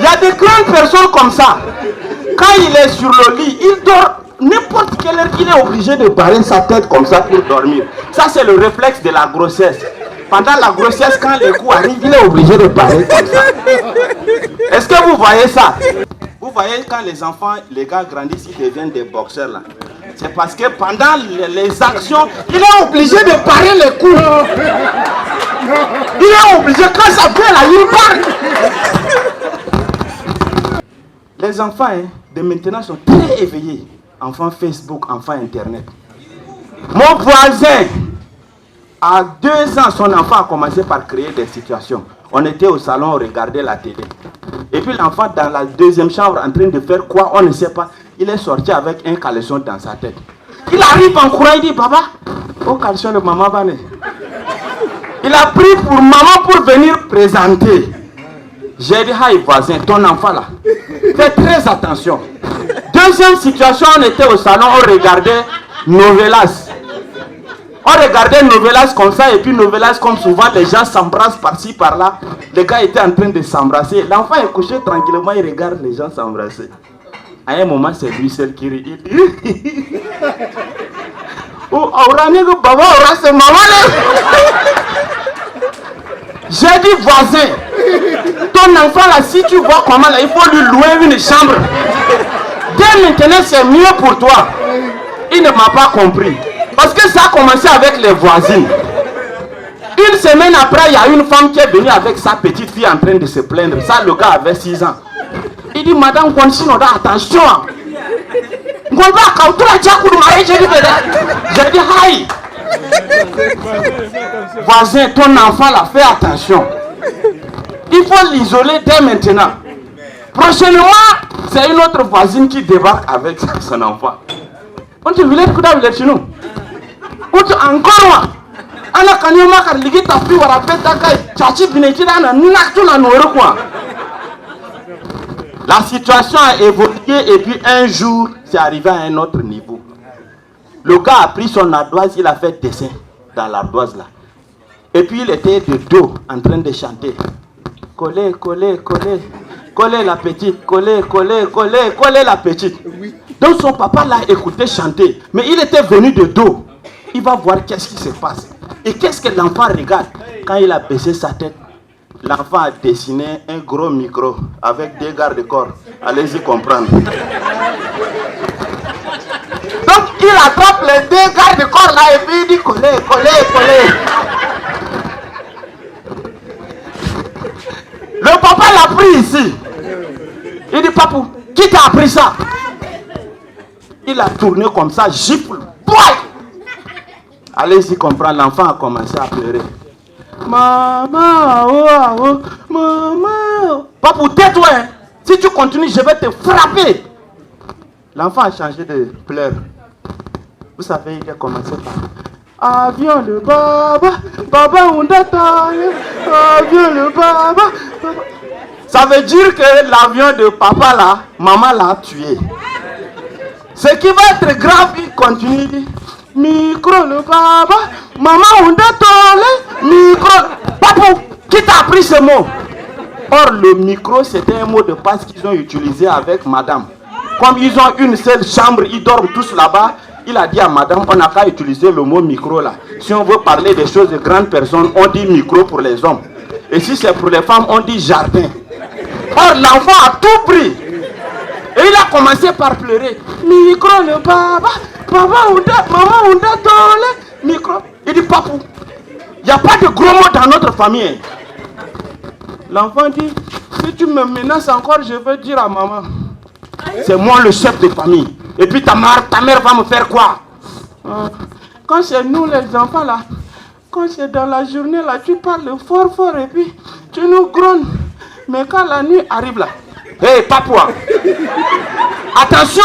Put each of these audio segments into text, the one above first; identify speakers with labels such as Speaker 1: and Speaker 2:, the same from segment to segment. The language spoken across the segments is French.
Speaker 1: y a des grandes personnes comme ça. Quand il est sur le lit, il dort. N'importe quelle heure, il est obligé de barrer sa tête comme ça pour dormir. Ça, c'est le réflexe de la grossesse. Pendant la grossesse, quand les coups arrivent, il est obligé de barrer comme ça. Est-ce que vous voyez ça? Vous voyez quand les enfants, les gars grandissent, ils deviennent des boxeurs là. C'est parce que pendant les actions, il est obligé de barrer les coups. Il est obligé, quand ça vient là, il barre. Les enfants de maintenant sont très éveillés. Enfants Facebook, enfants Internet. Mon voisin, à 2 ans, son enfant a commencé par créer des situations. On était au salon, on regardait la télé. Et puis l'enfant dans la deuxième chambre en train de faire quoi, on ne sait pas. Il est sorti avec un caleçon dans sa tête. Il arrive en courant, il dit, papa, au caleçon de maman va naître. Il a pris pour maman pour venir présenter. J'ai dit, hey voisin, ton enfant là, fais très attention. Deuxième situation, on était au salon, on regardait Novelas. On regardait Novelas comme ça, et puis Novelas, comme souvent, les gens s'embrassent par-ci, par-là. Les gars étaient en train de s'embrasser. L'enfant est couché tranquillement, il regarde les gens s'embrasser. À un moment, c'est lui seul qui rit. Il dit, oh, baba, c'est maman là. J'ai dit, voisin, ton enfant là, si tu vois comment là, il faut lui louer une chambre. Dès maintenant, c'est mieux pour toi. Il ne m'a pas compris. Parce que ça a commencé avec les voisines. Une semaine après, il y a une femme qui est venue avec sa petite fille en train de se plaindre. Ça, le gars avait 6 ans. Il dit, madame, attention. J'ai dit, aïe. Voisin, ton enfant là, fais attention. Il faut l'isoler dès maintenant. Prochainement, c'est une autre voisine qui débarque avec son enfant. On te voulait que tu nous. Encore. La situation a évolué et puis un jour, c'est arrivé à un autre niveau. Le gars a pris son ardoise, il a fait dessin dans l'ardoise là. Et puis il était de dos en train de chanter. Coller, coller, coller. Coller la petite, coller, coller, coller, coller la petite. Donc son papa l'a écouté chanter. Mais il était venu de dos. Il va voir qu'est-ce qui se passe. Et qu'est-ce que l'enfant regarde? Quand il a baissé sa tête, l'enfant a dessiné un gros micro avec 2 garde-corps. Allez-y comprendre. Donc il attrape les 2 garde-corps là et puis il dit coller, coller, coller. Le papa l'a pris ici. Il dit, papou, qui t'a appris ça? Il a tourné comme ça, gifle. Allez-y comprendre, l'enfant a commencé à pleurer. Maman, oh, maman. Papou, tais-toi. Si tu continues, je vais te frapper. L'enfant a changé de pleurs. Vous savez, il a commencé par... Avion le baba, baba on attend. Avion le baba. Ça veut dire que l'avion de papa là, maman l'a tué. Ce qui va être grave, il continue. Micro le baba, maman on attend. Micro. Papou, qui t'a appris ce mot? Or le micro c'était un mot de passe qu'ils ont utilisé avec madame. Comme ils ont une seule chambre, ils dorment tous là-bas. Il a dit à madame, on n'a qu'à utiliser le mot micro là. Si on veut parler des choses de grandes personnes, on dit micro pour les hommes. Et si c'est pour les femmes, on dit jardin. Or l'enfant a tout pris. Et il a commencé par pleurer. Micro le papa, maman on a micro. Il dit, papou, il n'y a pas de gros mots dans notre famille. L'enfant dit, si tu me menaces encore, je vais dire à maman. C'est moi le chef de famille. Et puis ta mère va me faire quoi? Quand c'est nous les enfants là, quand c'est dans la journée là, tu parles fort fort et puis tu nous grondes. Mais quand la nuit arrive là, hé papa, attention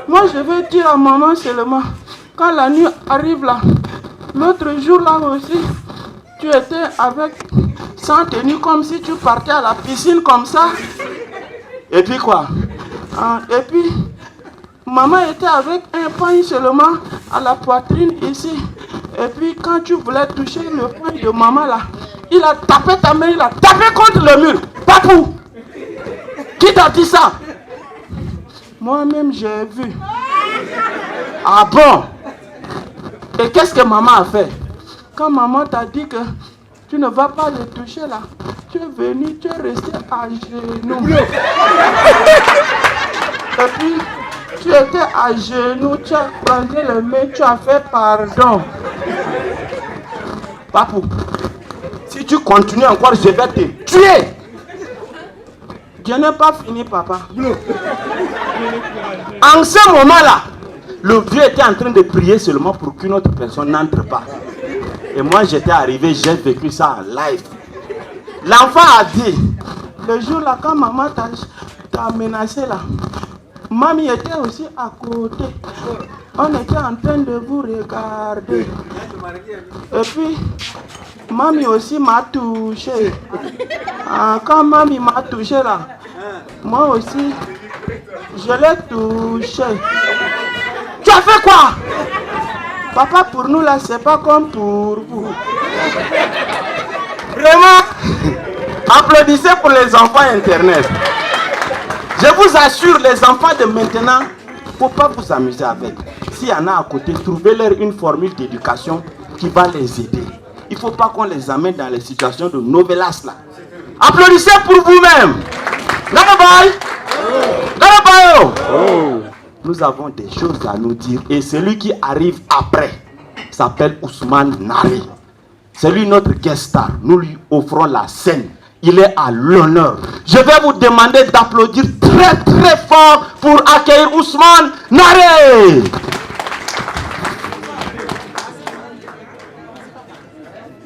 Speaker 1: moi je vais dire à maman seulement, quand la nuit arrive là, l'autre jour là aussi, tu étais avec, sans tenue comme si tu partais à la piscine comme ça. Et puis quoi? Et puis, maman était avec un poing seulement à la poitrine ici. Et puis, quand tu voulais toucher le poing de maman là, il a tapé ta main, il a tapé contre le mur. Papa! Papou, qui t'a dit ça? Moi-même, j'ai vu. Ah bon? Et qu'est-ce que maman a fait? Quand maman t'a dit que tu ne vas pas le toucher là, tu es venu, tu es resté à genoux. Et puis, tu étais à genoux, tu as pris le main, tu as fait pardon. Papou, si tu continues encore, je vais te tuer. Je n'ai pas fini, papa. En ce moment-là, le vieux était en train de prier seulement pour qu'une autre personne n'entre pas. Et moi, j'étais arrivé, j'ai vécu ça en live. L'enfant a dit, le jour là, quand maman t'a menacé là, mamie était aussi à côté. On était en train de vous regarder. Et puis, mamie aussi m'a touché. Quand mamie m'a touché là, moi aussi, je l'ai touché. Tu as fait quoi? Papa, pour nous là, c'est pas comme pour vous. Vraiment, applaudissez pour les enfants internet. Je vous assure, les enfants de maintenant, il ne faut pas vous amuser avec. S'il y en a à côté, trouvez-leur une formule d'éducation qui va les aider. Il ne faut pas qu'on les amène dans les situations de novelas là. Applaudissez pour vous-même. Nous avons des choses à nous dire. Et celui qui arrive après s'appelle Ousmane Nari. C'est lui notre guest star. Nous lui offrons la scène. Il est à l'honneur. Je vais vous demander d'applaudir très très fort pour accueillir Ousmane Nari.